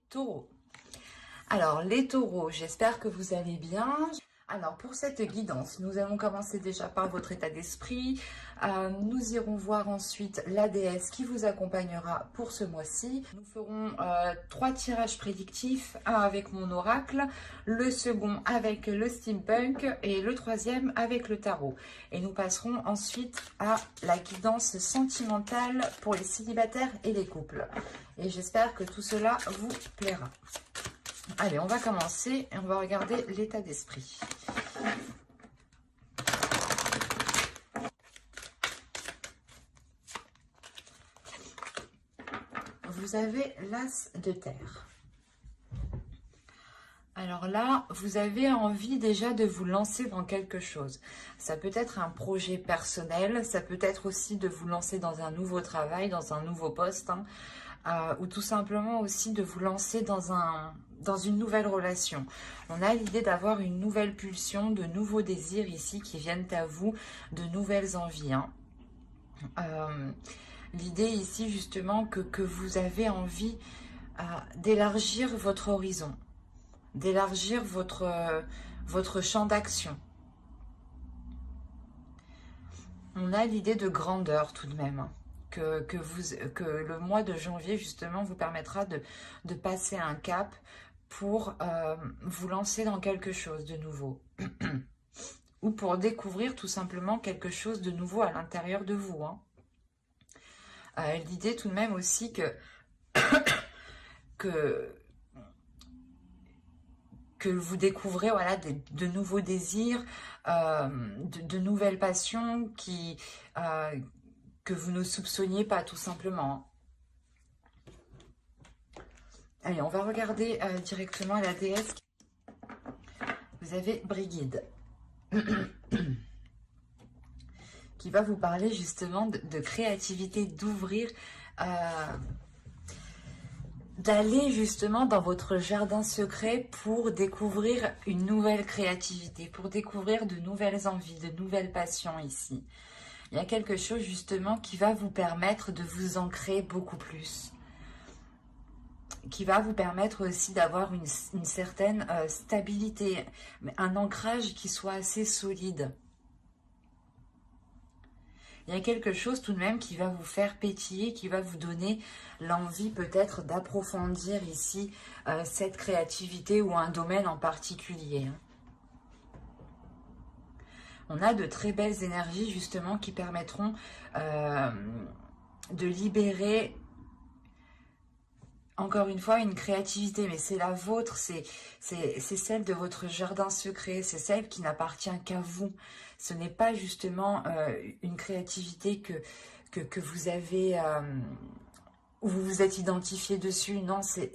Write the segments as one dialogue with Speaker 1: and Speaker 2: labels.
Speaker 1: Taureau. Alors les taureaux, j'espère que vous allez bien. Alors pour cette guidance, nous allons commencer déjà par votre état d'esprit. Nous irons voir ensuite la déesse qui vous accompagnera pour ce mois-ci. Nous ferons 3 tirages prédictifs, un avec mon oracle, le second avec le steampunk et le troisième avec le tarot. Et nous passerons ensuite à la guidance sentimentale pour les célibataires et les couples. Et j'espère que tout cela vous plaira. Allez, on va commencer et on va regarder l'état d'esprit. Vous avez l'as de terre. Alors là, vous avez envie déjà de vous lancer dans quelque chose. Ça peut être un projet personnel, ça peut être aussi de vous lancer dans un nouveau travail, dans un nouveau poste, ou tout simplement aussi de vous lancer dans une nouvelle relation. On a l'idée d'avoir une nouvelle pulsion, de nouveaux désirs ici qui viennent à vous, de nouvelles envies. L'idée ici justement que vous avez envie d'élargir votre horizon, d'élargir votre champ d'action. On a l'idée de grandeur tout de même, que le mois de janvier justement vous permettra de passer un cap pour vous lancer dans quelque chose de nouveau. Ou pour découvrir tout simplement quelque chose de nouveau à l'intérieur de vous. L'idée tout de même aussi que vous découvrez voilà, de nouveaux désirs, de nouvelles passions que vous ne soupçonniez pas tout simplement. Allez, on va regarder directement la déesse. Vous avez Brigide. Qui va vous parler justement de créativité, d'ouvrir, d'aller justement dans votre jardin secret pour découvrir une nouvelle créativité, pour découvrir de nouvelles envies, de nouvelles passions ici. Il y a quelque chose justement qui va vous permettre de vous ancrer beaucoup plus, qui va vous permettre aussi d'avoir une certaine stabilité, un ancrage qui soit assez solide. Il y a quelque chose tout de même qui va vous faire pétiller, qui va vous donner l'envie peut-être d'approfondir ici cette créativité ou un domaine en particulier. On a de très belles énergies justement qui permettront de libérer encore une fois une créativité, mais c'est la vôtre, c'est celle de votre jardin secret, c'est celle qui n'appartient qu'à vous. Ce n'est pas justement une créativité que vous avez, où vous vous êtes identifié dessus. Non, c'est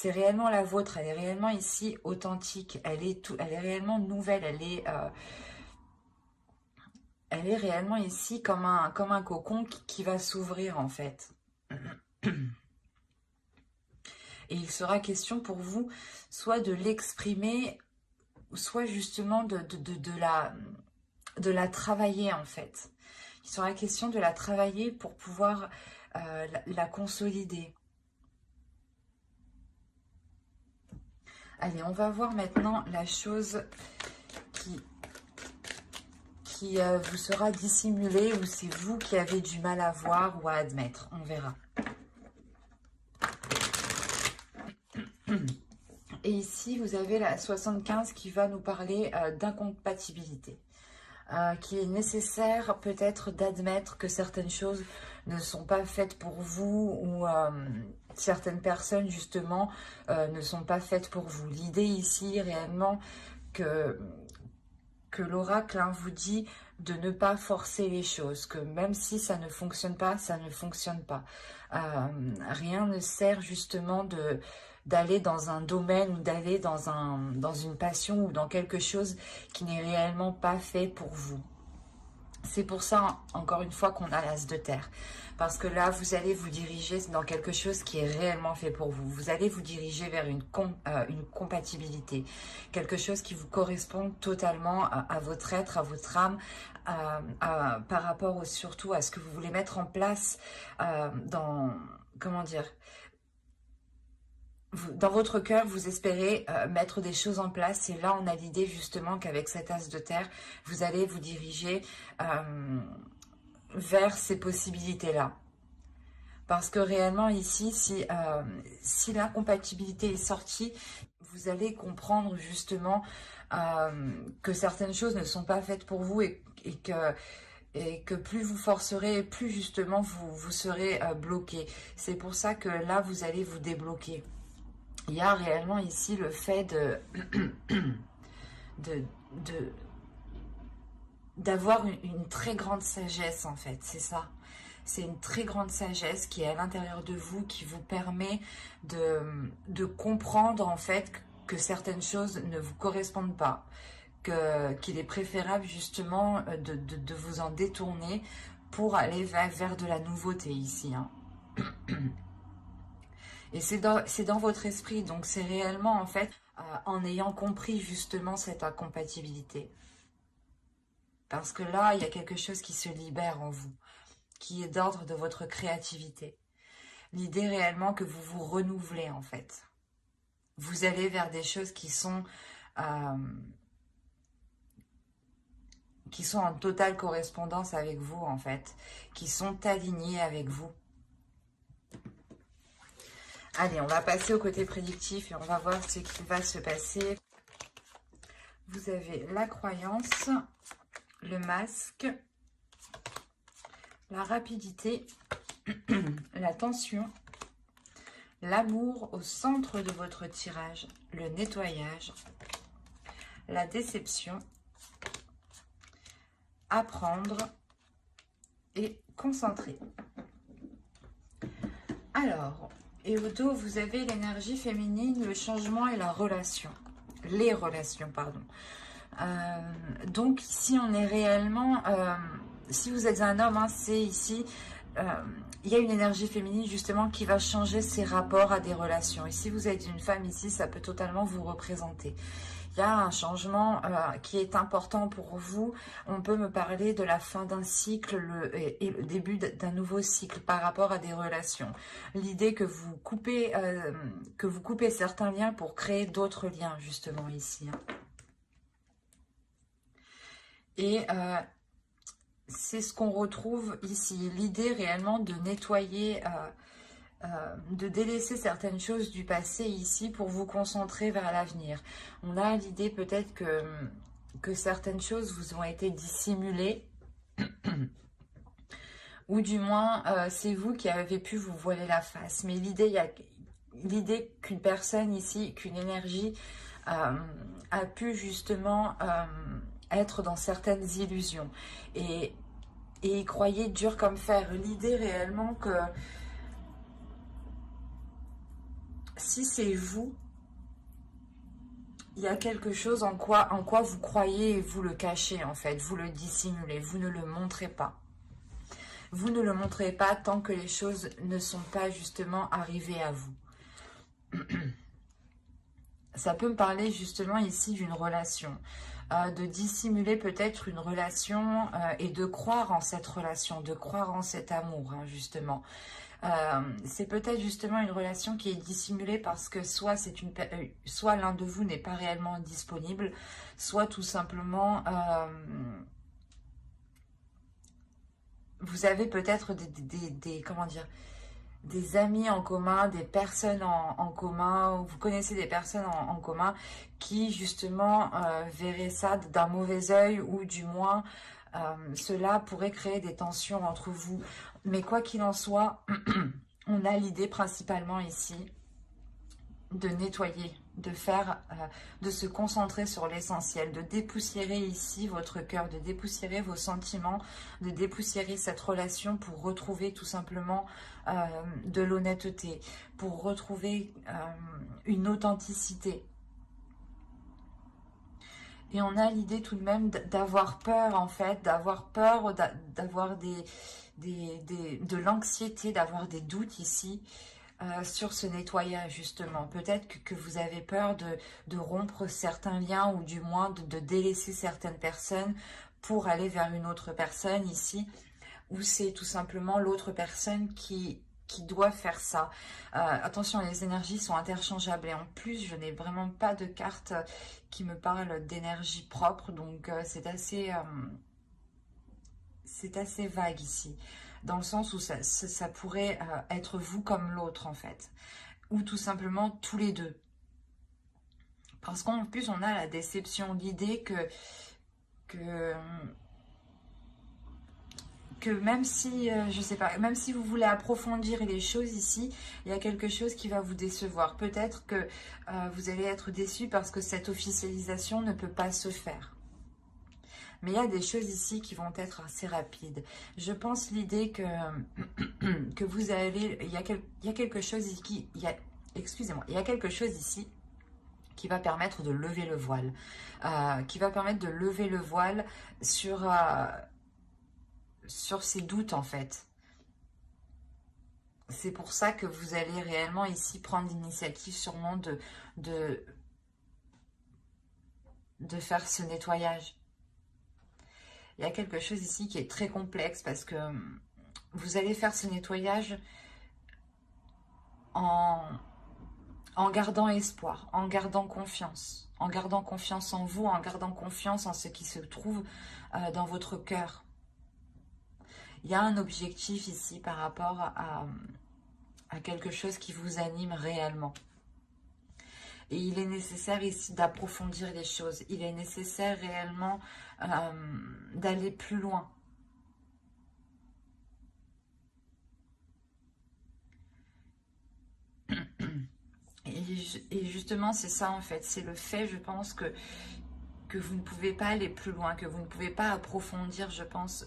Speaker 1: réellement la vôtre, elle est réellement ici authentique, elle est réellement nouvelle, elle est réellement ici comme un cocon qui va s'ouvrir en fait. Et il sera question pour vous soit de l'exprimer, soit justement de la travailler en fait. Il sera question de la travailler pour pouvoir la consolider. Allez, on va voir maintenant la chose qui vous sera dissimulée ou c'est vous qui avez du mal à voir ou à admettre. On verra. Et ici, vous avez la 75 qui va nous parler d'incompatibilité. Qu'il est nécessaire peut-être d'admettre que certaines choses ne sont pas faites pour vous ou certaines personnes justement ne sont pas faites pour vous. L'idée ici réellement que l'oracle vous dit de ne pas forcer les choses, que même si ça ne fonctionne pas, ça ne fonctionne pas. Rien ne sert justement d'aller dans un domaine ou d'aller dans une passion ou dans quelque chose qui n'est réellement pas fait pour vous. C'est pour ça, encore une fois, qu'on a l'as de terre. Parce que là, vous allez vous diriger dans quelque chose qui est réellement fait pour vous. Vous allez vous diriger vers une compatibilité. Quelque chose qui vous correspond totalement à votre être, à votre âme, par rapport surtout à ce que vous voulez mettre en place comment dire, dans votre cœur, vous espérez mettre des choses en place. Et là, on a l'idée justement qu'avec cet as de terre, vous allez vous diriger vers ces possibilités-là. Parce que réellement ici, si l'incompatibilité est sortie, vous allez comprendre justement que certaines choses ne sont pas faites pour vous et que plus vous forcerez, plus justement vous serez bloqué. C'est pour ça que là, vous allez vous débloquer. Il y a réellement ici le fait d'avoir une très grande sagesse en fait, c'est ça. C'est une très grande sagesse qui est à l'intérieur de vous, qui vous permet de comprendre en fait que certaines choses ne vous correspondent pas, qu'il est préférable justement de vous en détourner pour aller vers de la nouveauté ici. Hein. Et c'est dans votre esprit, donc c'est réellement en fait en ayant compris justement cette incompatibilité. Parce que là, il y a quelque chose qui se libère en vous, qui est d'ordre de votre créativité. L'idée réellement que vous vous renouvelez en fait. Vous allez vers des choses qui sont en totale correspondance avec vous en fait, qui sont alignées avec vous. Allez, on va passer au côté prédictif et on va voir ce qui va se passer. Vous avez la croyance, le masque, la rapidité, la tension, l'amour au centre de votre tirage, le nettoyage, la déception, apprendre et concentrer. Alors, et au dos, vous avez l'énergie féminine, le changement et la relation. Les relations, pardon. Donc ici, on est réellement... si vous êtes un homme, hein, c'est ici... il y a une énergie féminine justement qui va changer ses rapports à des relations. Et si vous êtes une femme ici, ça peut totalement vous représenter. Il y a un changement qui est important pour vous. On peut me parler de la fin d'un cycle et le début d'un nouveau cycle par rapport à des relations. L'idée que vous coupez certains liens pour créer d'autres liens justement ici. Hein. Et c'est ce qu'on retrouve ici. L'idée réellement de nettoyer... de délaisser certaines choses du passé ici pour vous concentrer vers l'avenir. On a l'idée peut-être que certaines choses vous ont été dissimulées ou du moins c'est vous qui avez pu vous voiler la face. Mais l'idée qu'une personne ici, qu'une énergie a pu justement être dans certaines illusions et y croyez dur comme fer. L'idée réellement que si c'est vous, il y a quelque chose en quoi vous croyez et vous le cachez en fait, vous le dissimulez, vous ne le montrez pas. Vous ne le montrez pas tant que les choses ne sont pas justement arrivées à vous. Ça peut me parler justement ici d'une relation, de dissimuler peut-être une relation et de croire en cette relation, de croire en cet amour hein, justement. C'est peut-être justement une relation qui est dissimulée parce que soit l'un de vous n'est pas réellement disponible, soit tout simplement vous avez peut-être comment dire, des amis en commun, des personnes en commun, vous connaissez des personnes en commun qui justement verraient ça d'un mauvais œil ou du moins cela pourrait créer des tensions entre vous. Mais quoi qu'il en soit, on a l'idée principalement ici de nettoyer, de se concentrer sur l'essentiel, de dépoussiérer ici votre cœur, de dépoussiérer vos sentiments, de dépoussiérer cette relation pour retrouver tout simplement de l'honnêteté, pour retrouver une authenticité. Et on a l'idée tout de même d'avoir peur en fait, d'avoir peur, d'avoir de l'anxiété, d'avoir des doutes ici sur ce nettoyage justement. Peut-être que vous avez peur de rompre certains liens ou du moins de délaisser certaines personnes pour aller vers une autre personne ici. Ou c'est tout simplement l'autre personne qui qui doit faire ça. Attention, les énergies sont interchangeables et en plus, je n'ai vraiment pas de carte qui me parle d'énergie propre, donc c'est assez vague ici, dans le sens où ça pourrait être vous comme l'autre en fait, ou tout simplement tous les deux. Parce qu'en plus, on a la déception, l'idée que même si, je sais pas, même si vous voulez approfondir les choses ici, il y a quelque chose qui va vous décevoir. Peut-être que vous allez être déçu parce que cette officialisation ne peut pas se faire. Mais il y a des choses ici qui vont être assez rapides. Je pense l'idée que vous allez, il y a quelque chose ici, excusez-moi, il y a quelque chose ici qui va permettre de lever le voile, sur ces doutes en fait. C'est pour ça que vous allez réellement ici prendre l'initiative sûrement de faire ce nettoyage. Il y a quelque chose ici qui est très complexe parce que vous allez faire ce nettoyage en gardant espoir, en gardant confiance en vous, en gardant confiance en ce qui se trouve dans votre cœur. Il y a un objectif ici par rapport à quelque chose qui vous anime réellement. Et il est nécessaire ici d'approfondir les choses. Il est nécessaire réellement d'aller plus loin. Et justement, c'est ça en fait. C'est le fait, je pense, que vous ne pouvez pas aller plus loin, que vous ne pouvez pas approfondir, je pense,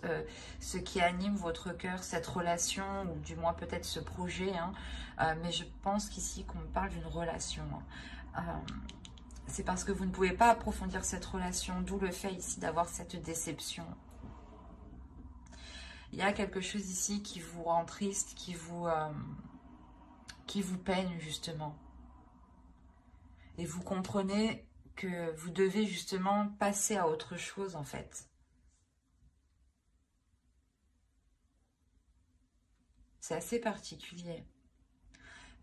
Speaker 1: ce qui anime votre cœur, cette relation, ou du moins peut-être ce projet. Hein. Mais je pense qu'ici, qu'on me parle d'une relation. C'est parce que vous ne pouvez pas approfondir cette relation, d'où le fait ici d'avoir cette déception. Il y a quelque chose ici qui vous rend triste, qui vous peine justement. Et vous comprenez que vous devez justement passer à autre chose en fait. C'est assez particulier.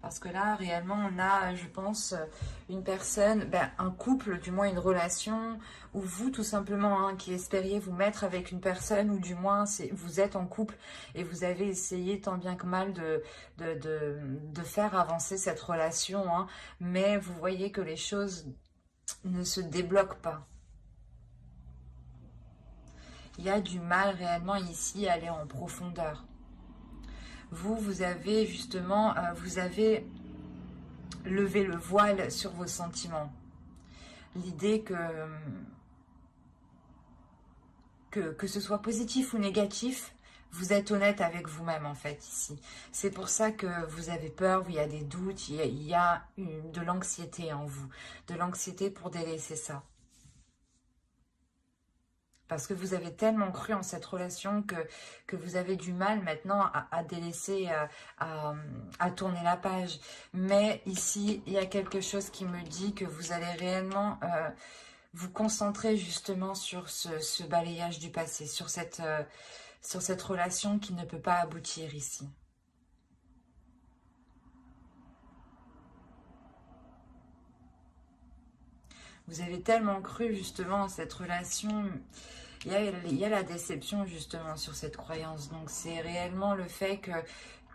Speaker 1: Parce que là, réellement, on a, je pense, une personne, un couple, du moins une relation, ou vous, tout simplement, hein, qui espériez vous mettre avec une personne, ou du moins, vous êtes en couple, et vous avez essayé tant bien que mal de faire avancer cette relation, hein, mais vous voyez que les choses ne se débloquent pas. Il y a du mal réellement ici à aller en profondeur. Vous avez justement, vous avez levé le voile sur vos sentiments. L'idée que ce soit positif ou négatif, vous êtes honnête avec vous-même en fait ici. C'est pour ça que vous avez peur, il y a des doutes, il y a de l'anxiété en vous. De l'anxiété pour délaisser ça. Parce que vous avez tellement cru en cette relation que vous avez du mal maintenant à délaisser, à tourner la page. Mais ici, il y a quelque chose qui me dit que vous allez réellement vous concentrer justement sur ce balayage du passé, sur cette relation qui ne peut pas aboutir ici. Vous avez tellement cru justement en cette relation. Il y a la déception justement sur cette croyance. Donc c'est réellement le fait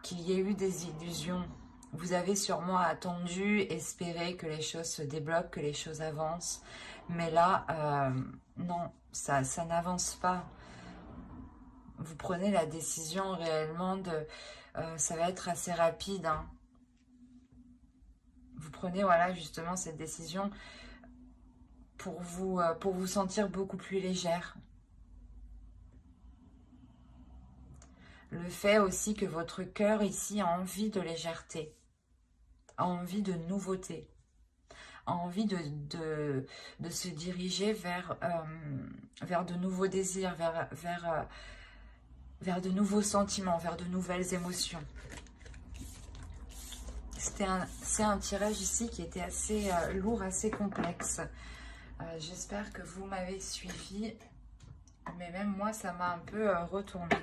Speaker 1: qu'il y ait eu des illusions. Vous avez sûrement attendu, espéré que les choses se débloquent, que les choses avancent. Mais là, non, ça n'avance pas. Vous prenez la décision réellement de... ça va être assez rapide. Hein. Vous prenez voilà justement cette décision pour vous sentir beaucoup plus légère. Le fait aussi que votre cœur ici a envie de légèreté, a envie de nouveauté, a envie de se diriger vers de nouveaux désirs, vers de nouveaux sentiments, vers de nouvelles émotions. C'est un tirage ici qui était assez lourd, assez complexe. J'espère que vous m'avez suivi, mais même moi, ça m'a un peu retourné.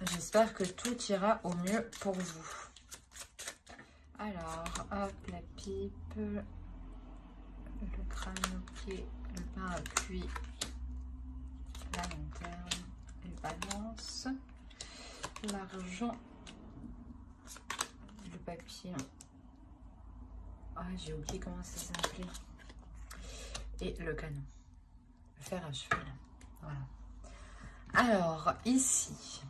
Speaker 1: J'espère que tout ira au mieux pour vous. Alors, hop, la pipe, le crâne, ok, le parapluie, la lanterne, les balances, l'argent, le papillon. Ah, j'ai oublié comment ça s'appelait. Et le canon, le fer à cheval. Voilà. Alors, ici,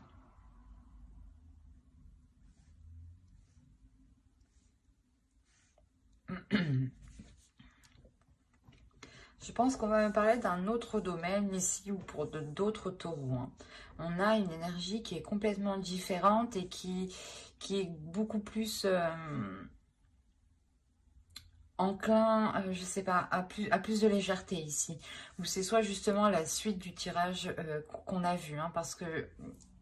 Speaker 1: je pense qu'on va me parler d'un autre domaine ici ou pour d'autres taureaux. Hein. On a une énergie qui est complètement différente et qui est beaucoup plus enclin, je sais pas, à plus de légèreté ici. Ou c'est soit justement la suite du tirage qu'on a vu, hein, parce que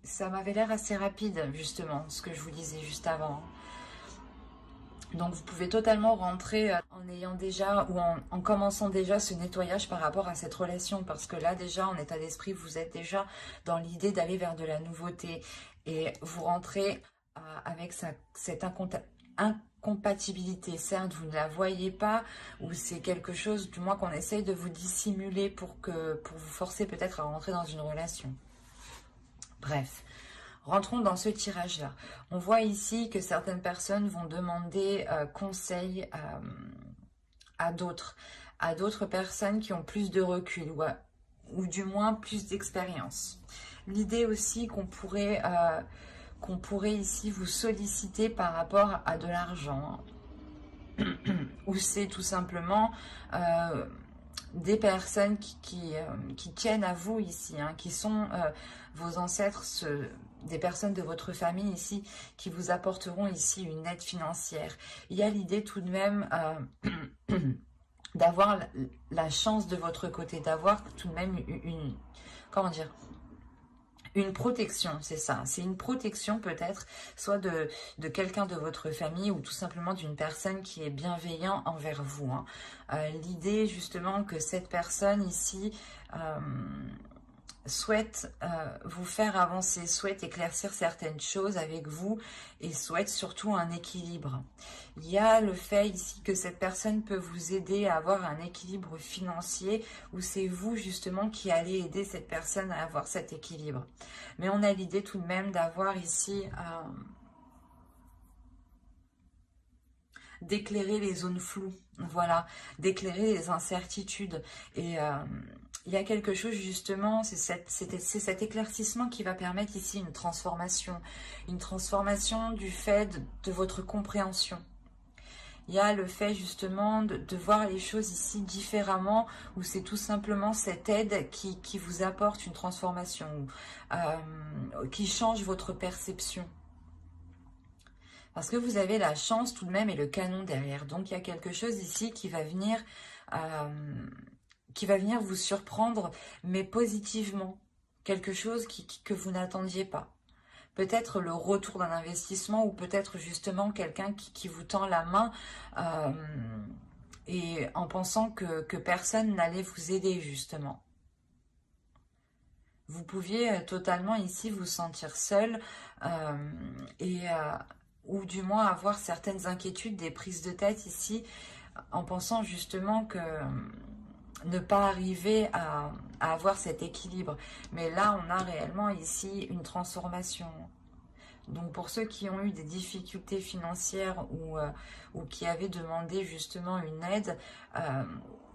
Speaker 1: ça m'avait l'air assez rapide justement, ce que je vous disais juste avant. Donc vous pouvez totalement rentrer en ayant déjà ou en commençant déjà ce nettoyage par rapport à cette relation, parce que là déjà en état d'esprit vous êtes déjà dans l'idée d'aller vers de la nouveauté et vous rentrez avec cette incompatibilité. Certes vous ne la voyez pas ou c'est quelque chose du moins qu'on essaye de vous dissimuler pour vous forcer peut-être à rentrer dans une relation. Bref. Rentrons dans ce tirage-là. On voit ici que certaines personnes vont demander conseil à d'autres personnes qui ont plus de recul ou du moins plus d'expérience. L'idée aussi qu'on pourrait ici vous solliciter par rapport à de l'argent. Ou c'est tout simplement des personnes qui tiennent à vous ici, hein, qui sont vos ancêtres, des personnes de votre famille ici, qui vous apporteront ici une aide financière. Il y a l'idée tout de même d'avoir la chance de votre côté, d'avoir tout de même comment dire, une protection, c'est ça. C'est une protection peut-être, soit de quelqu'un de votre famille ou tout simplement d'une personne qui est bienveillant envers vous. Hein. L'idée justement que cette personne ici souhaite vous faire avancer, souhaite éclaircir certaines choses avec vous et souhaite surtout un équilibre. Il y a le fait ici que cette personne peut vous aider à avoir un équilibre financier ou c'est vous justement qui allez aider cette personne à avoir cet équilibre. Mais on a l'idée tout de même d'avoir ici d'éclairer les zones floues, voilà, d'éclairer les incertitudes et il y a quelque chose justement, c'est cet éclaircissement qui va permettre ici une transformation du fait de votre compréhension. Il y a le fait justement de voir les choses ici différemment, où c'est tout simplement cette aide qui vous apporte une transformation, qui change votre perception. Parce que vous avez la chance tout de même et le canon derrière. Donc il y a quelque chose ici qui va venir vous surprendre, mais positivement. Quelque chose que vous n'attendiez pas. Peut-être le retour d'un investissement ou peut-être justement quelqu'un qui vous tend la main et en pensant que personne n'allait vous aider justement. Vous pouviez totalement ici vous sentir seul ou du moins avoir certaines inquiétudes, des prises de tête ici en pensant justement que ne pas arriver à avoir cet équilibre. Mais là, on a réellement ici une transformation. Donc pour ceux qui ont eu des difficultés financières ou qui avaient demandé justement une aide,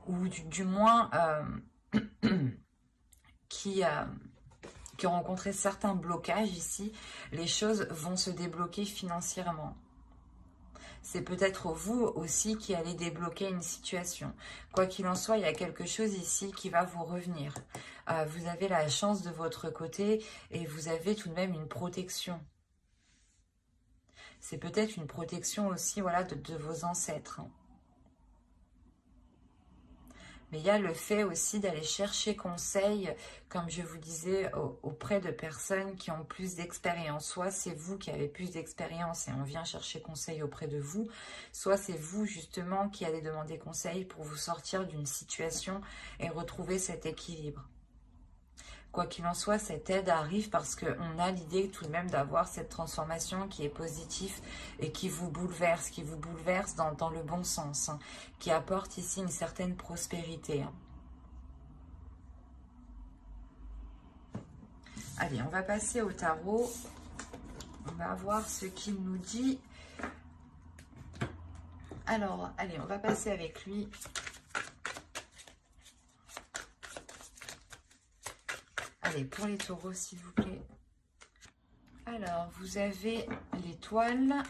Speaker 1: ou du moins qui ont rencontré certains blocages ici, les choses vont se débloquer financièrement. C'est peut-être vous aussi qui allez débloquer une situation. Quoi qu'il en soit, il y a quelque chose ici qui va vous revenir. Vous avez la chance de votre côté et vous avez tout de même une protection. C'est peut-être une protection aussi voilà, de vos ancêtres. Mais il y a le fait aussi d'aller chercher conseil, comme je vous disais, auprès de personnes qui ont plus d'expérience. Soit c'est vous qui avez plus d'expérience et on vient chercher conseil auprès de vous, soit c'est vous justement qui allez demander conseil pour vous sortir d'une situation et retrouver cet équilibre. Quoi qu'il en soit, cette aide arrive parce qu'on a l'idée tout de même d'avoir cette transformation qui est positive et qui vous bouleverse dans le bon sens, hein, qui apporte ici une certaine prospérité. Hein. Allez, on va passer au tarot. On va voir ce qu'il nous dit. Alors, allez, on va passer avec lui. Allez, pour les taureaux, s'il vous plaît. Alors, vous avez l'étoile,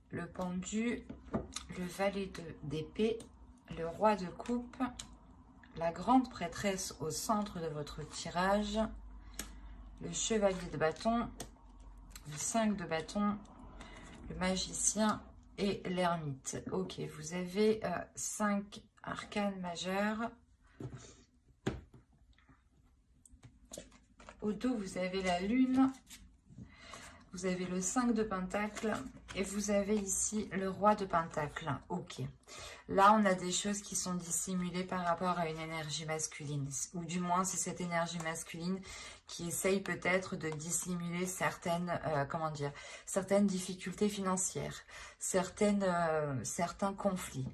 Speaker 1: le pendu, le valet d'épée, le roi de coupe, la grande prêtresse au centre de votre tirage, le chevalier de bâton, le 5 de bâton, le magicien et l'ermite. Ok, vous avez 5 arcanes majeures. Au dos, vous avez la lune, vous avez le 5 de pentacle et vous avez ici le roi de pentacle. Ok, là on a des choses qui sont dissimulées par rapport à une énergie masculine, ou du moins c'est cette énergie masculine qui essaye peut-être de dissimuler certaines, certaines difficultés financières, certains conflits.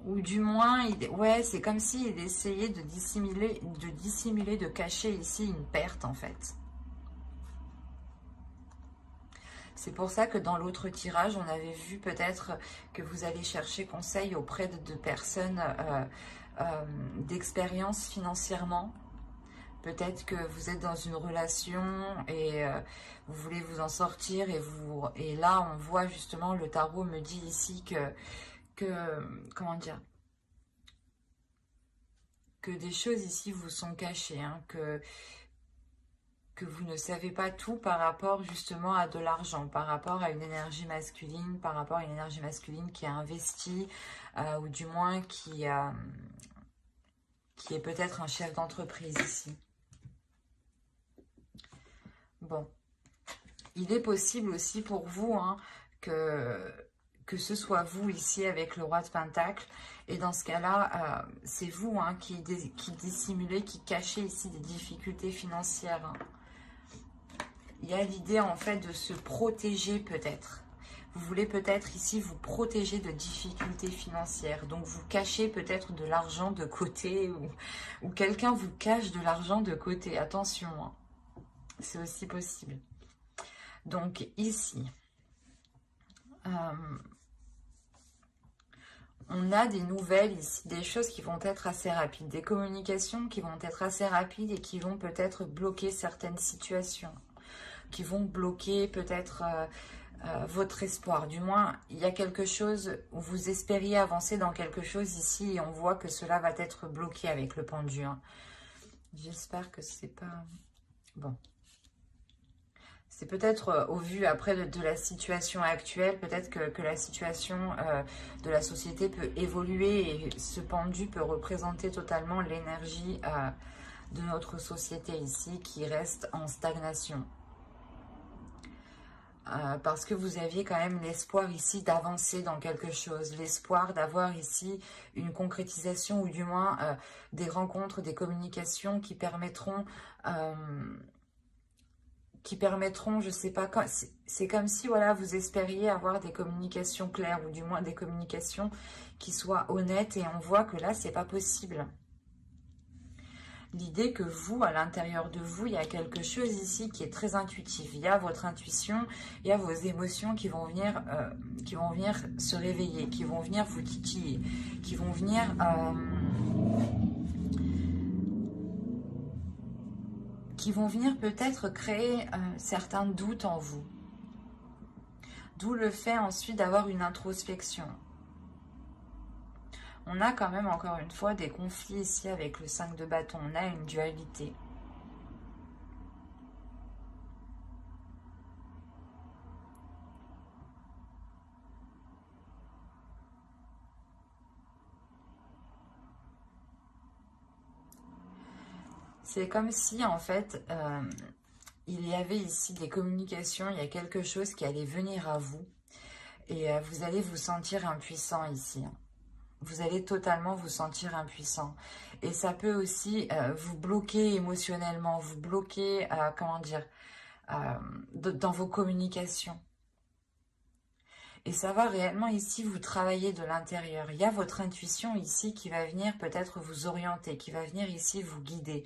Speaker 1: Ou du moins, ouais, c'est comme s'il essayait de dissimuler, de cacher ici une perte en fait. C'est pour ça que dans l'autre tirage, on avait vu peut-être que vous allez chercher conseil auprès de personnes d'expérience financièrement. Peut-être que vous êtes dans une relation et vous voulez vous en sortir et là, on voit justement, le tarot me dit ici comment dire, que des choses ici vous sont cachées, hein, que vous ne savez pas tout par rapport justement à de l'argent, par rapport à une énergie masculine, par rapport à une énergie masculine qui a investi, ou du moins qui est peut-être un chef d'entreprise ici. Bon, il est possible aussi pour vous, hein, que ce soit vous ici avec le roi de pentacle. Et dans ce cas-là, c'est vous, hein, qui dissimulez, qui cachez ici des difficultés financières. Hein. Il y a l'idée en fait de se protéger peut-être. Vous voulez peut-être ici vous protéger de difficultés financières. Donc vous cachez peut-être de l'argent de côté ou quelqu'un vous cache de l'argent de côté. Attention, hein. C'est aussi possible. Donc ici, on a des nouvelles ici, des choses qui vont être assez rapides, des communications qui vont être assez rapides et qui vont peut-être bloquer certaines situations, qui vont bloquer peut-être votre espoir. Du moins, il y a quelque chose où vous espériez avancer dans quelque chose ici et on voit que cela va être bloqué avec le pendu. Hein. J'espère que c'est pas... Bon. C'est peut-être au vu après de la situation actuelle, peut-être que la situation de la société peut évoluer et ce pendu peut représenter totalement l'énergie de notre société ici qui reste en stagnation. Parce que vous aviez quand même l'espoir ici d'avancer dans quelque chose, l'espoir d'avoir ici une concrétisation ou du moins des rencontres, des communications qui permettront... je sais pas, c'est comme si voilà, vous espériez avoir des communications claires ou du moins des communications qui soient honnêtes et on voit que là, c'est pas possible. L'idée que vous, à l'intérieur de vous, il y a quelque chose ici qui est très intuitif. Il y a votre intuition, il y a vos émotions qui vont venir se réveiller, qui vont venir vous titiller, qui vont venir... qui vont venir peut-être créer certains doutes en vous. D'où le fait ensuite d'avoir une introspection. On a quand même encore une fois des conflits ici avec le 5 de bâton. On a une dualité. C'est comme si en fait... il y avait ici des communications, il y a quelque chose qui allait venir à vous et vous allez vous sentir impuissant ici. Vous allez totalement vous sentir impuissant. Et ça peut aussi vous bloquer émotionnellement, vous bloquer, comment dire, dans vos communications. Et ça va réellement ici vous travailler de l'intérieur. Il y a votre intuition ici qui va venir peut-être vous orienter, qui va venir ici vous guider.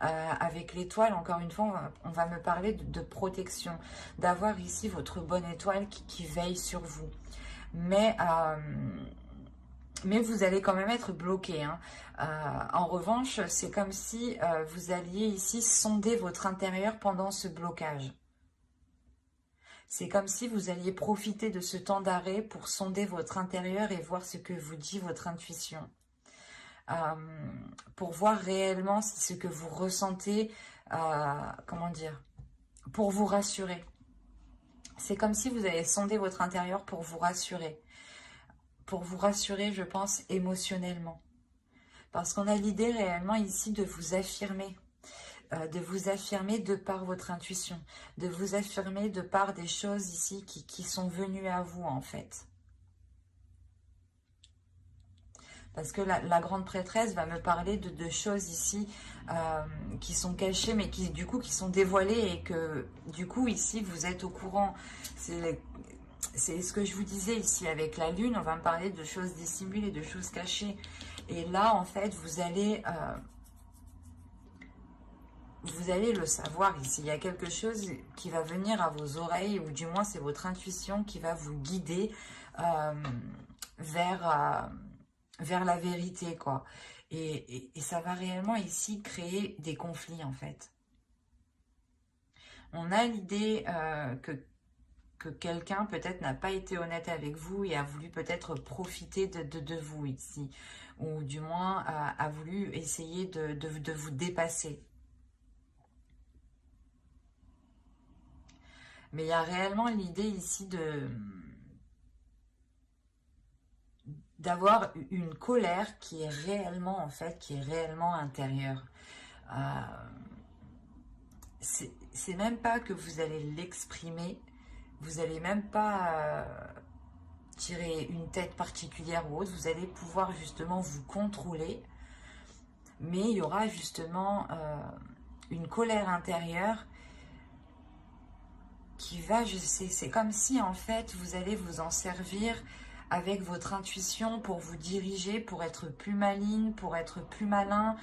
Speaker 1: Avec l'étoile, encore une fois, on va me parler de protection, d'avoir ici votre bonne étoile qui veille sur vous. Mais vous allez quand même être bloqué, hein. En revanche, c'est comme si vous alliez ici sonder votre intérieur pendant ce blocage. C'est comme si vous alliez profiter de ce temps d'arrêt pour sonder votre intérieur et voir ce que vous dit votre intuition. Pour voir réellement si ce que vous ressentez, comment dire, pour vous rassurer. C'est comme si vous allez sonder votre intérieur pour vous rassurer. Pour vous rassurer, je pense, émotionnellement. Parce qu'on a l'idée réellement ici de vous affirmer. De vous affirmer de par votre intuition. De vous affirmer de par des choses ici qui sont venues à vous, en fait. Parce que la grande prêtresse va me parler de choses ici qui sont cachées, mais qui du coup qui sont dévoilées et que du coup ici vous êtes au courant. C'est ce que je vous disais ici avec la lune, on va me parler de choses dissimulées, de choses cachées. Et là en fait vous allez le savoir ici. Il y a quelque chose qui va venir à vos oreilles, ou du moins c'est votre intuition qui va vous guider vers la vérité, quoi. Et ça va réellement ici créer des conflits, en fait. On a l'idée que quelqu'un peut-être n'a pas été honnête avec vous et a voulu peut-être profiter de vous ici. Ou du moins a voulu essayer de vous dépasser. Mais il y a réellement l'idée ici d'avoir une colère qui est réellement, en fait, qui est réellement intérieure. C'est même pas que vous allez l'exprimer, vous allez même pas tirer une tête particulière ou autre, vous allez pouvoir justement vous contrôler, mais il y aura justement une colère intérieure qui va, c'est comme si en fait vous allez vous en servir avec votre intuition pour vous diriger, pour être plus maligne, pour être plus malin,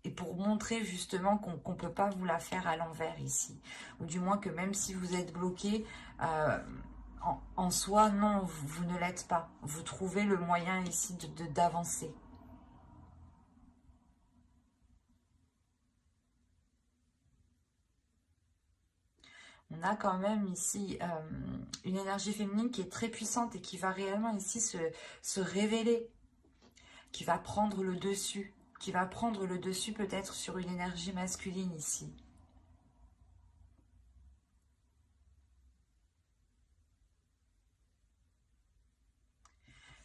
Speaker 1: et pour montrer justement qu'on ne peut pas vous la faire à l'envers ici. Ou du moins que même si vous êtes bloqué, en soi, non, vous ne l'êtes pas. Vous trouvez le moyen ici d'avancer. On a quand même ici une énergie féminine qui est très puissante et qui va réellement ici se révéler, qui va prendre le dessus, peut-être sur une énergie masculine ici.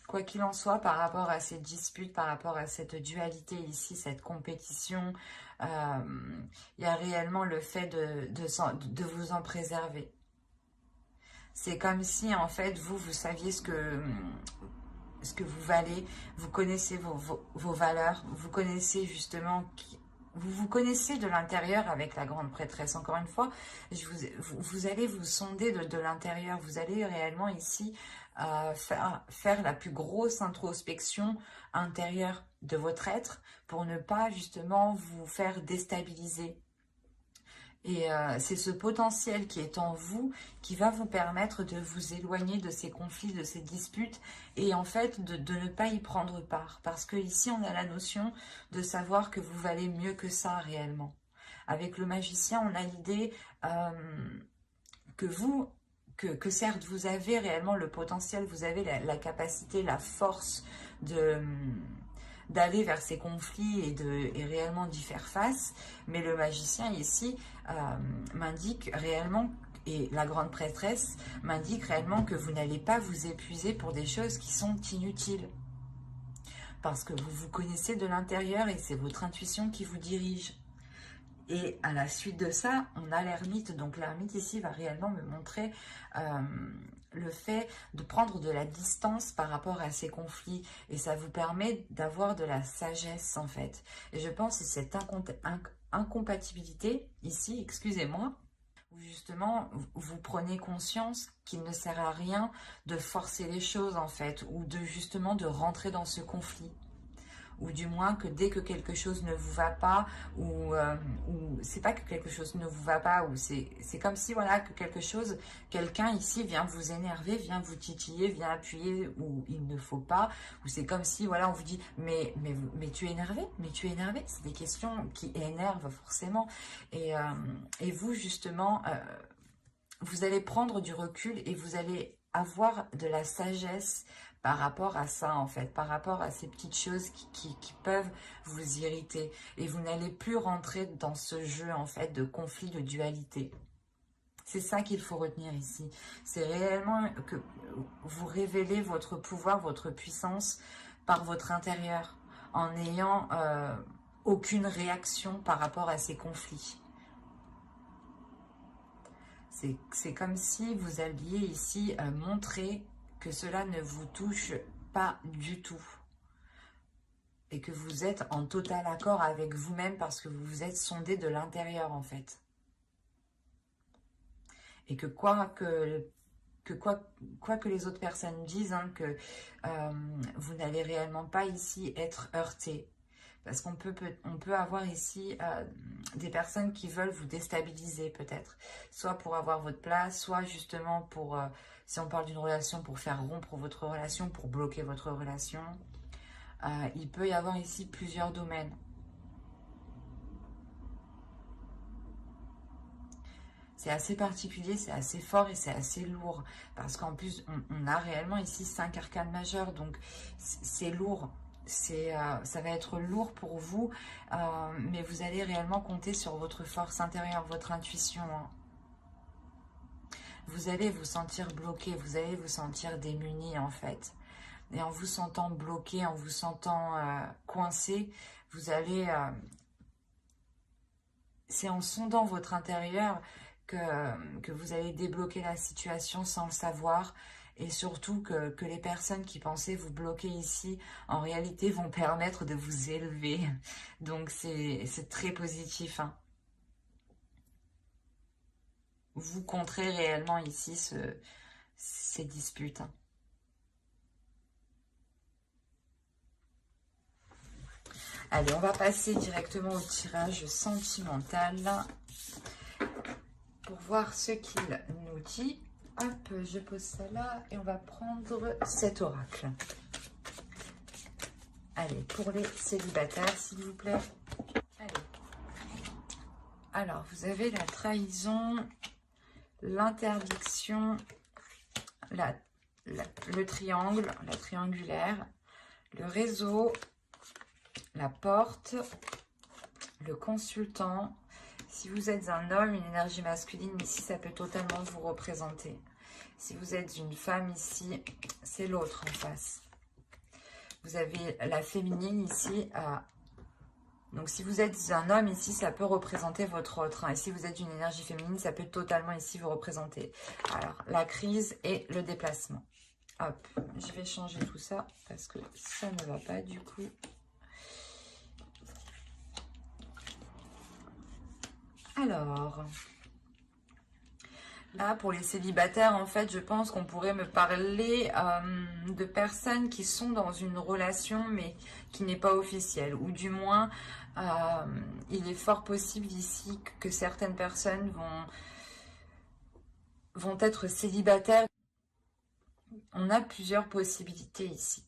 Speaker 1: Quoi qu'il en soit, par rapport à ces disputes, par rapport à cette dualité ici, cette compétition, il y a réellement le fait de vous en préserver. C'est comme si, en fait, vous saviez ce que vous valez, vous connaissez vos valeurs, vous connaissez justement vous connaissez de l'intérieur avec la grande prêtresse. Encore une fois, vous allez vous sonder de l'intérieur. Vous allez réellement ici faire la plus grosse introspection intérieure de votre être pour ne pas justement vous faire déstabiliser. Et c'est ce potentiel qui est en vous qui va vous permettre de vous éloigner de ces conflits, de ces disputes et en fait de ne pas y prendre part. Parce que ici on a la notion de savoir que vous valez mieux que ça réellement. Avec le magicien, on a l'idée que certes vous avez réellement le potentiel, vous avez la capacité, la force d'aller vers ces conflits et réellement d'y faire face. Mais le magicien ici m'indique réellement, et la grande prêtresse m'indique réellement que vous n'allez pas vous épuiser pour des choses qui sont inutiles. Parce que vous vous connaissez de l'intérieur et c'est votre intuition qui vous dirige. Et à la suite de ça, on a l'ermite. Donc l'ermite ici va réellement me montrer le fait de prendre de la distance par rapport à ces conflits. Et ça vous permet d'avoir de la sagesse en fait. Et je pense que cette incompatibilité ici, excusez-moi, où justement vous prenez conscience qu'il ne sert à rien de forcer les choses en fait, ou de justement de rentrer dans ce conflit, ou du moins que dès que quelque chose ne vous va pas, ou c'est pas que quelque chose ne vous va pas, ou c'est comme si voilà que quelqu'un ici vient vous énerver, vient vous titiller, vient appuyer où il ne faut pas, ou c'est comme si voilà on vous dit mais tu es énervé, c'est des questions qui énervent forcément, et vous justement vous allez prendre du recul et vous allez avoir de la sagesse par rapport à ça en fait, par rapport à ces petites choses qui peuvent vous irriter. Et vous n'allez plus rentrer dans ce jeu en fait de conflit, de dualité. C'est ça qu'il faut retenir ici. C'est réellement que vous révélez votre pouvoir, votre puissance par votre intérieur, en n'ayant aucune réaction par rapport à ces conflits. C'est comme si vous alliez ici montrer que cela ne vous touche pas du tout. Et que vous êtes en total accord avec vous-même parce que vous vous êtes sondé de l'intérieur en fait. Et que quoi que les autres personnes disent, hein, que vous n'allez réellement pas ici être heurté. Parce qu'on peut avoir ici des personnes qui veulent vous déstabiliser peut-être. Soit pour avoir votre place, soit justement pour, si on parle d'une relation, pour faire rompre votre relation, pour bloquer votre relation. Il peut y avoir ici plusieurs domaines. C'est assez particulier, c'est assez fort et c'est assez lourd. Parce qu'en plus, on a réellement ici 5 arcanes majeures. Donc, c'est lourd. Ça va être lourd pour vous, mais vous allez réellement compter sur votre force intérieure, votre intuition. Hein. Vous allez vous sentir bloqué, vous allez vous sentir démuni en fait. Et en vous sentant bloqué, en vous sentant coincé, vous allez... c'est en sondant votre intérieur que vous allez débloquer la situation sans le savoir. Et surtout que les personnes qui pensaient vous bloquer ici, en réalité, vont permettre de vous élever. Donc, c'est très positif. Hein. Vous contrez réellement ici ces disputes. Hein. Allez, on va passer directement au tirage sentimental pour voir ce qu'il nous dit. Hop, je pose ça là et on va prendre cet oracle. Allez, pour les célibataires, s'il vous plaît. Allez. Alors, vous avez la trahison, l'interdiction, le triangle, la triangulaire, le réseau, la porte, le consultant. Si vous êtes un homme, une énergie masculine, ici, ça peut totalement vous représenter. Si vous êtes une femme, ici, c'est l'autre en face. Vous avez la féminine ici. Donc, si vous êtes un homme, ici, ça peut représenter votre autre. Hein. Et si vous êtes une énergie féminine, ça peut totalement ici vous représenter. Alors, la crise et le déplacement. Hop, je vais changer tout ça parce que ça ne va pas du coup. Alors... Là, pour les célibataires, en fait, je pense qu'on pourrait me parler de personnes qui sont dans une relation, mais qui n'est pas officielle. Ou du moins, il est fort possible ici que certaines personnes vont être célibataires. On a plusieurs possibilités ici.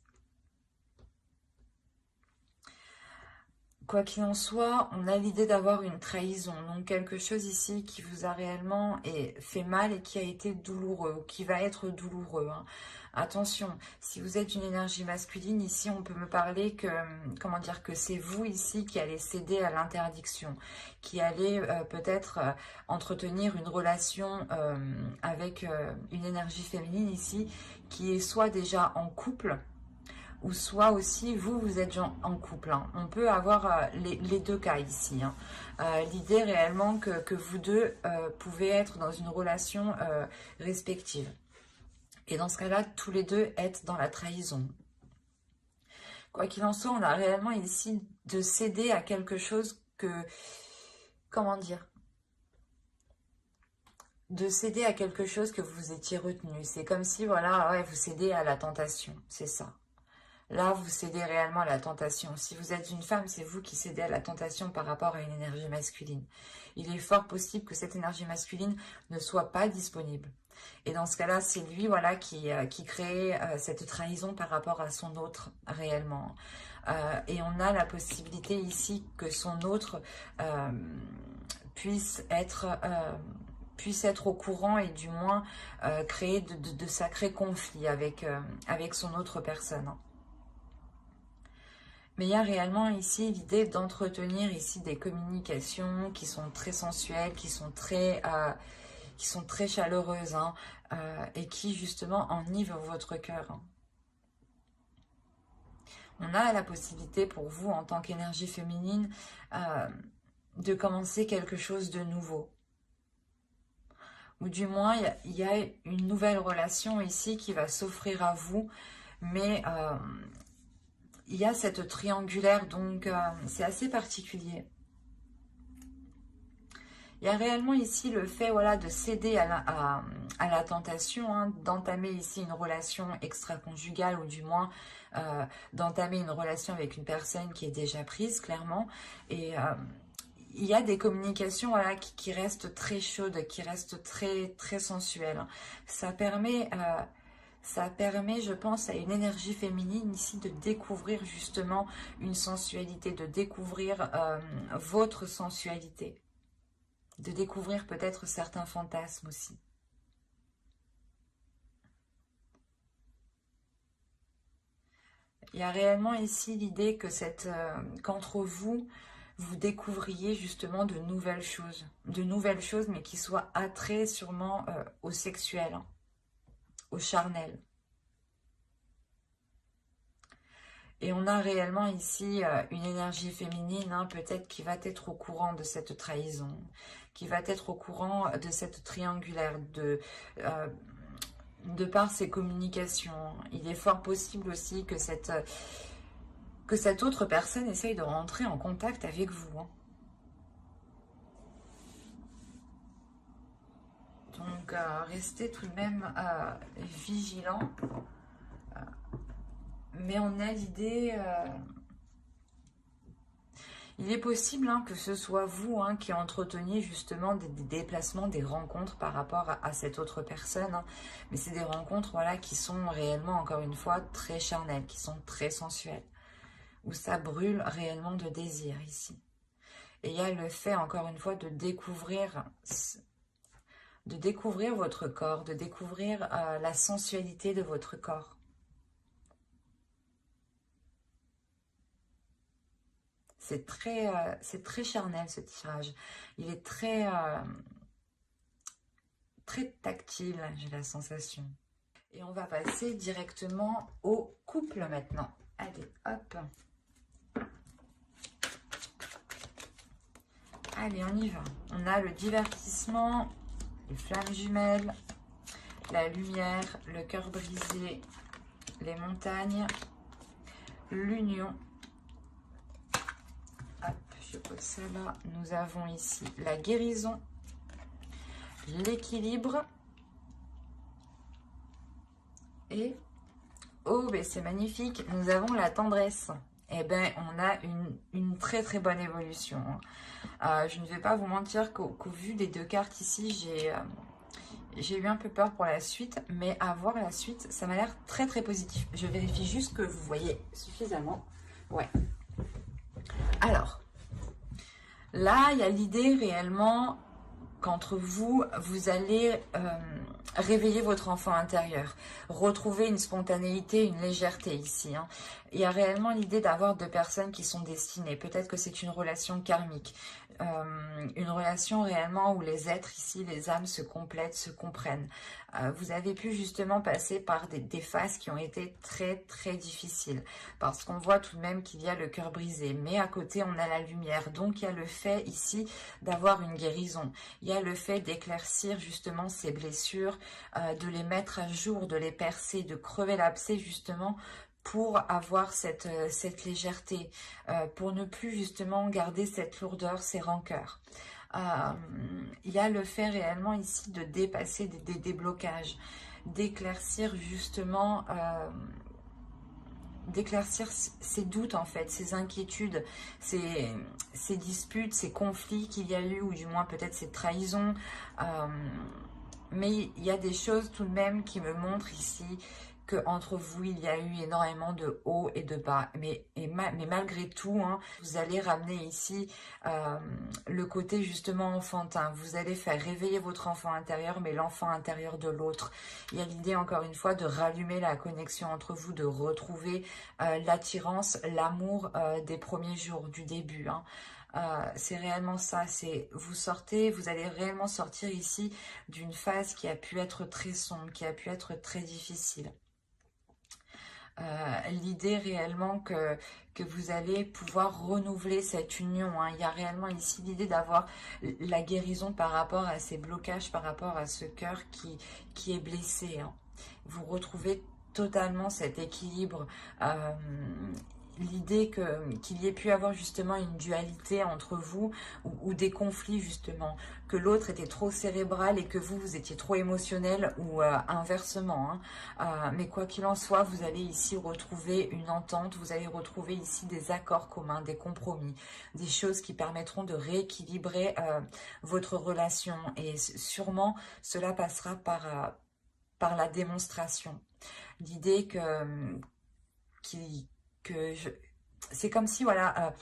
Speaker 1: Quoi qu'il en soit, on a l'idée d'avoir une trahison, donc quelque chose ici qui vous a réellement fait mal et qui a été douloureux, ou qui va être douloureux. Hein. Attention, si vous êtes une énergie masculine, ici on peut me parler que, comment dire, que c'est vous ici qui allez céder à l'interdiction, qui allez peut-être entretenir une relation avec une énergie féminine ici, qui est soit déjà en couple, ou soit aussi vous êtes en couple. Hein. On peut avoir les deux cas ici. Hein. L'idée réellement que vous deux pouvez être dans une relation respective. Et dans ce cas-là, tous les deux être dans la trahison. Quoi qu'il en soit, on a réellement ici de céder à quelque chose que... Comment dire? De céder à quelque chose que vous étiez retenu. C'est comme si, voilà, ouais, vous cédez à la tentation. C'est ça. Là, vous cédez réellement à la tentation. Si vous êtes une femme, c'est vous qui cédez à la tentation par rapport à une énergie masculine. Il est fort possible que cette énergie masculine ne soit pas disponible. Et dans ce cas-là, c'est lui, voilà, qui crée cette trahison par rapport à son autre, réellement. Et on a la possibilité ici que son autre puisse être au courant et du moins créer de sacrés conflits avec son autre personne. Mais il y a réellement ici l'idée d'entretenir ici des communications qui sont très sensuelles, qui sont très chaleureuses, hein, et qui justement enivrent votre cœur. Hein. On a la possibilité pour vous, en tant qu'énergie féminine, de commencer quelque chose de nouveau. Ou du moins, il y a une nouvelle relation ici qui va s'offrir à vous, mais il y a cette triangulaire, donc c'est assez particulier. Il y a réellement ici le fait, voilà, de céder à la tentation, hein, d'entamer ici une relation extra-conjugale ou du moins d'entamer une relation avec une personne qui est déjà prise, clairement. Et il y a des communications, voilà, qui restent très chaudes, qui restent très sensuelles. Ça permet, je pense, à une énergie féminine ici de découvrir justement une sensualité, de découvrir votre sensualité. De découvrir peut-être certains fantasmes aussi. Il y a réellement ici l'idée que qu'entre vous, vous découvriez justement de nouvelles choses, mais qui soient attraits sûrement au sexuel, hein, au charnel. Et on a réellement ici une énergie féminine, hein, peut-être qui va être au courant de cette trahison, qui va être au courant de cette triangulaire, de par ses communications. Il est fort possible aussi que cette autre personne essaye de rentrer en contact avec vous. Hein. Donc, restez tout de même vigilant. Mais on a l'idée... il est possible, hein, que ce soit vous, hein, qui entreteniez justement des déplacements, des rencontres par rapport à cette autre personne. Hein. Mais c'est des rencontres, voilà, qui sont réellement, encore une fois, très charnelles, qui sont très sensuelles. Où ça brûle réellement de désir ici. Et il y a le fait, encore une fois, de découvrir votre corps, de découvrir la sensualité de votre corps. C'est très charnel, ce tirage. Il est très tactile, j'ai la sensation. Et on va passer directement au couple maintenant. Allez, hop. Allez, on y va. On a le divertissement, les flammes jumelles, la lumière, le cœur brisé, les montagnes, l'union. Hop, je pose ça là. Nous avons ici la guérison, l'équilibre et, oh, ben c'est magnifique, nous avons la tendresse. Eh bien, on a une très bonne évolution. Je ne vais pas vous mentir qu'au vu des deux cartes ici, j'ai eu un peu peur pour la suite, mais à voir la suite, ça m'a l'air très positif. Je vérifie juste que vous voyez suffisamment. Ouais. Alors, là, il y a l'idée réellement qu'entre vous, vous allez réveiller votre enfant intérieur, retrouver une spontanéité, une légèreté ici. Hein. Il y a réellement l'idée d'avoir deux personnes qui sont destinées. Peut-être que c'est une relation karmique. une relation réellement où les êtres ici, les âmes se complètent, se comprennent. Vous avez pu justement passer par des phases qui ont été très très difficiles, parce qu'on voit tout de même qu'il y a le cœur brisé, mais à côté on a la lumière. Donc il y a le fait ici d'avoir une guérison, il y a le fait d'éclaircir justement ces blessures, de les mettre à jour, de les percer, de crever l'abcès justement, pour avoir cette légèreté, pour ne plus justement garder cette lourdeur, ces rancœurs. Il y a le fait réellement ici de dépasser des blocages, d'éclaircir justement, d'éclaircir ces doutes en fait, ces inquiétudes, ces disputes, ces conflits qu'il y a eu, ou du moins peut-être ces trahisons. Mais il y a des choses tout de même qui me montrent ici que entre vous, il y a eu énormément de hauts et de bas. Mais malgré tout, hein, vous allez ramener ici le côté justement enfantin. Vous allez faire réveiller votre enfant intérieur, mais l'enfant intérieur de l'autre. Il y a l'idée, encore une fois, de rallumer la connexion entre vous, de retrouver l'attirance, l'amour des premiers jours, du début, hein. C'est réellement ça, c'est vous sortez, vous allez réellement sortir ici d'une phase qui a pu être très sombre, qui a pu être très difficile. L'idée réellement que vous allez pouvoir renouveler cette union, hein. Il y a réellement ici l'idée d'avoir la guérison par rapport à ces blocages, par rapport à ce cœur qui est blessé, hein. Vous retrouvez totalement cet équilibre, l'idée qu'il y ait pu avoir justement une dualité entre vous, ou des conflits justement, que l'autre était trop cérébral et que vous étiez trop émotionnel, ou inversement, hein. Mais quoi qu'il en soit, vous allez ici retrouver une entente, vous allez retrouver ici des accords communs, des compromis, des choses qui permettront de rééquilibrer votre relation, et sûrement cela passera par la démonstration. L'idée c'est comme si, voilà,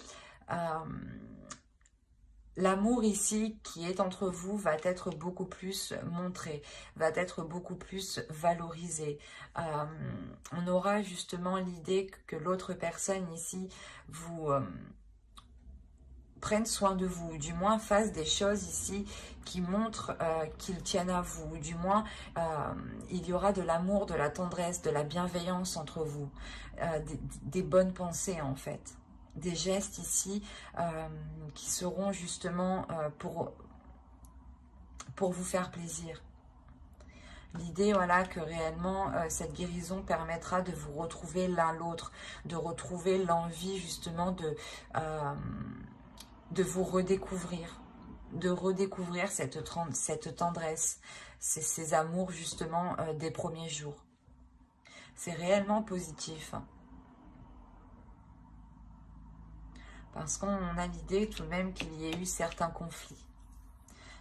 Speaker 1: l'amour ici qui est entre vous va être beaucoup plus montré, va être beaucoup plus valorisé. On aura justement l'idée que l'autre personne ici vous prenne soin de vous, du moins fasse des choses ici qui montrent qu'ils tiennent à vous, du moins il y aura de l'amour, de la tendresse, de la bienveillance entre vous, des bonnes pensées en fait, des gestes ici qui seront justement pour vous faire plaisir. L'idée, voilà, que réellement cette guérison permettra de vous retrouver l'un l'autre, de retrouver l'envie justement de vous redécouvrir, de redécouvrir cette tendresse, ces amours justement des premiers jours. C'est réellement positif. Parce qu'on a l'idée tout de même qu'il y ait eu certains conflits.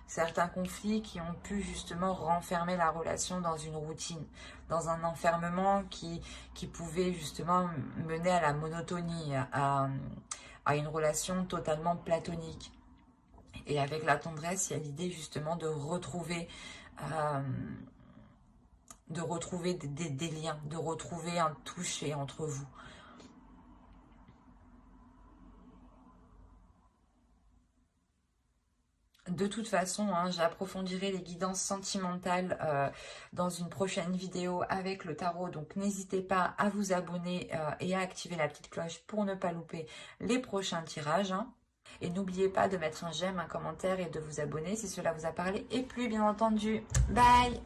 Speaker 1: Certains conflits qui ont pu justement renfermer la relation dans une routine, dans un enfermement qui pouvait justement mener à la monotonie, à une relation totalement platonique. Et avec la tendresse, il y a l'idée justement de retrouver des liens, de retrouver un toucher entre vous. De toute façon, hein, j'approfondirai les guidances sentimentales dans une prochaine vidéo avec le tarot. Donc, n'hésitez pas à vous abonner et à activer la petite cloche pour ne pas louper les prochains tirages, hein. Et n'oubliez pas de mettre un j'aime, un commentaire et de vous abonner si cela vous a parlé et plu, bien entendu. Bye!